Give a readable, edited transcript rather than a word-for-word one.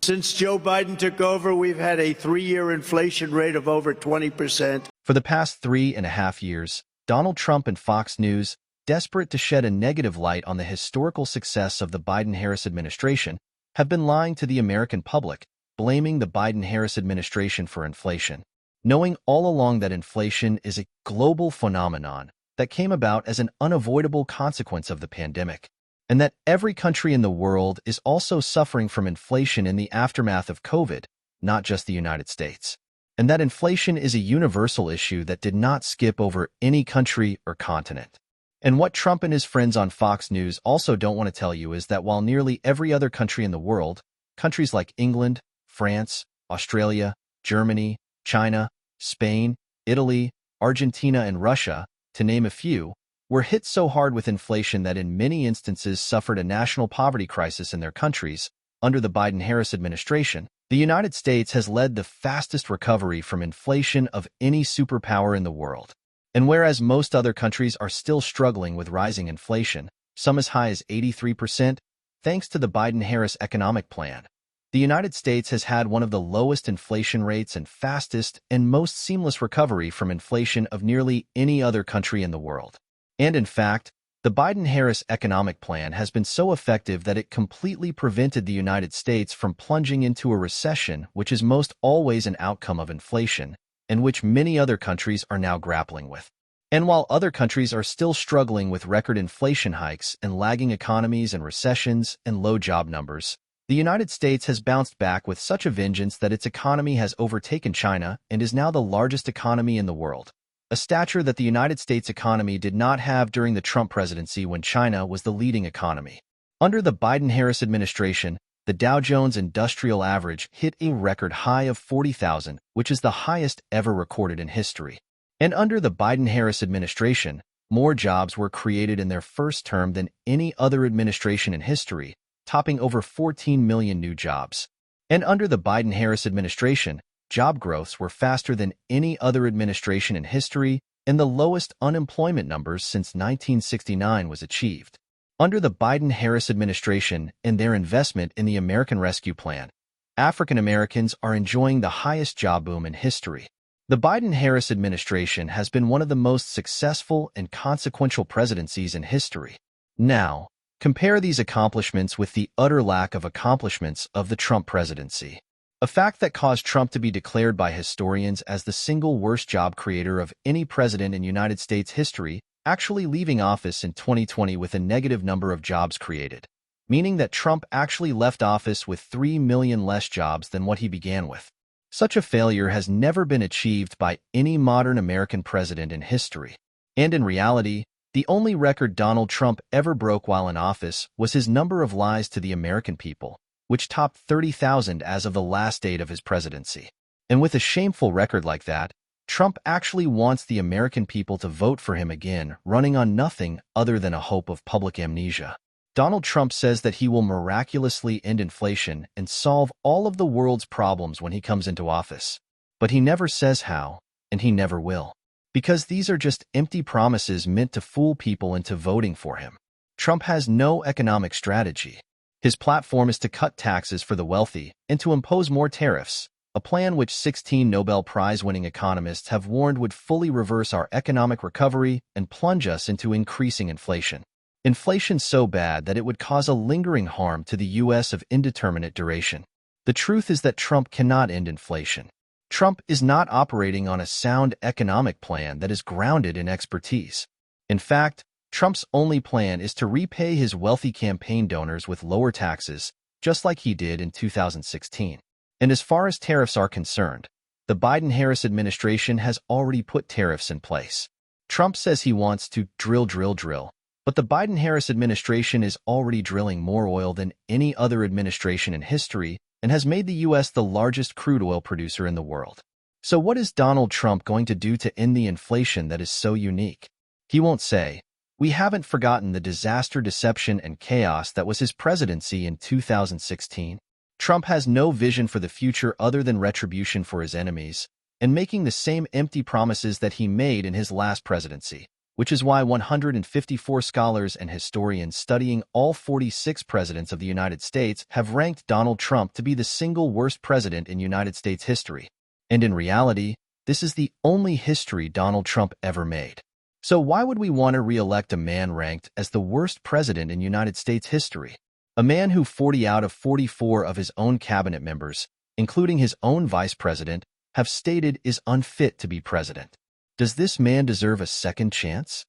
Since Joe Biden took over, we've had a 3-year inflation rate of over 20%. For the past 3.5 years, Donald Trump and Fox News, desperate to shed a negative light on the historical success of the Biden-Harris administration, have been lying to the American public, blaming the Biden-Harris administration for inflation, knowing all along that inflation is a global phenomenon that came about as an unavoidable consequence of the pandemic, and that every country in the world is also suffering from inflation in the aftermath of COVID, not just the United States, and that inflation is a universal issue that did not skip over any country or continent. And what Trump and his friends on Fox News also don't want to tell you is that while nearly every other country in the world, countries like England, France, Australia, Germany, China, Spain, Italy, Argentina, and Russia, to name a few, were hit so hard with inflation that in many instances suffered a national poverty crisis in their countries, under the Biden-Harris administration, the United States has led the fastest recovery from inflation of any superpower in the world. And whereas most other countries are still struggling with rising inflation, some as high as 83%, thanks to the Biden-Harris economic plan, the United States has had one of the lowest inflation rates and fastest and most seamless recovery from inflation of nearly any other country in the world. And in fact, the Biden-Harris economic plan has been so effective that it completely prevented the United States from plunging into a recession, which is most always an outcome of inflation, and which many other countries are now grappling with. And while other countries are still struggling with record inflation hikes and lagging economies and recessions and low job numbers, the United States has bounced back with such a vengeance that its economy has overtaken China and is now the largest economy in the world, a stature that the United States economy did not have during the Trump presidency when China was the leading economy. Under the Biden-Harris administration, the Dow Jones Industrial Average hit a record high of 40,000, which is the highest ever recorded in history. And under the Biden-Harris administration, more jobs were created in their first term than any other administration in history, topping over 14 million new jobs. And under the Biden-Harris administration, job growths were faster than any other administration in history, and the lowest unemployment numbers since 1969 was achieved. Under the Biden-Harris administration and their investment in the American Rescue Plan, African Americans are enjoying the highest job boom in history. The Biden-Harris administration has been one of the most successful and consequential presidencies in history. Now, compare these accomplishments with the utter lack of accomplishments of the Trump presidency, a fact that caused Trump to be declared by historians as the single worst job creator of any president in United States history, actually leaving office in 2020 with a negative number of jobs created, meaning that Trump actually left office with 3 million less jobs than what he began with. Such a failure has never been achieved by any modern American president in history. And in reality, the only record Donald Trump ever broke while in office was his number of lies to the American people, which topped 30,000 as of the last date of his presidency. And with a shameful record like that, Trump actually wants the American people to vote for him again, running on nothing other than a hope of public amnesia. Donald Trump says that he will miraculously end inflation and solve all of the world's problems when he comes into office. But he never says how, and he never will. Because these are just empty promises meant to fool people into voting for him. Trump has no economic strategy. His platform is to cut taxes for the wealthy and to impose more tariffs, a plan which 16 Nobel Prize-winning economists have warned would fully reverse our economic recovery and plunge us into increasing inflation. Inflation so bad that it would cause a lingering harm to the U.S. of indeterminate duration. The truth is that Trump cannot end inflation. Trump is not operating on a sound economic plan that is grounded in expertise. In fact, Trump's only plan is to repay his wealthy campaign donors with lower taxes, just like he did in 2016. And as far as tariffs are concerned, the Biden-Harris administration has already put tariffs in place. Trump says he wants to drill, but the Biden-Harris administration is already drilling more oil than any other administration in history and has made the U.S. the largest crude oil producer in the world. So what is Donald Trump going to do to end the inflation that is so unique? He won't say. We haven't forgotten the disaster, deception, and chaos that was his presidency in 2016. Trump has no vision for the future other than retribution for his enemies and making the same empty promises that he made in his last presidency. which is why 154 scholars and historians studying all 46 presidents of the United States have ranked Donald Trump to be the single worst president in United States history. And in reality, this is the only history Donald Trump ever made. So why would we want to re-elect a man ranked as the worst president in United States history? A man who 40 out of 44 of his own cabinet members, including his own vice president, have stated is unfit to be president. Does this man deserve a second chance?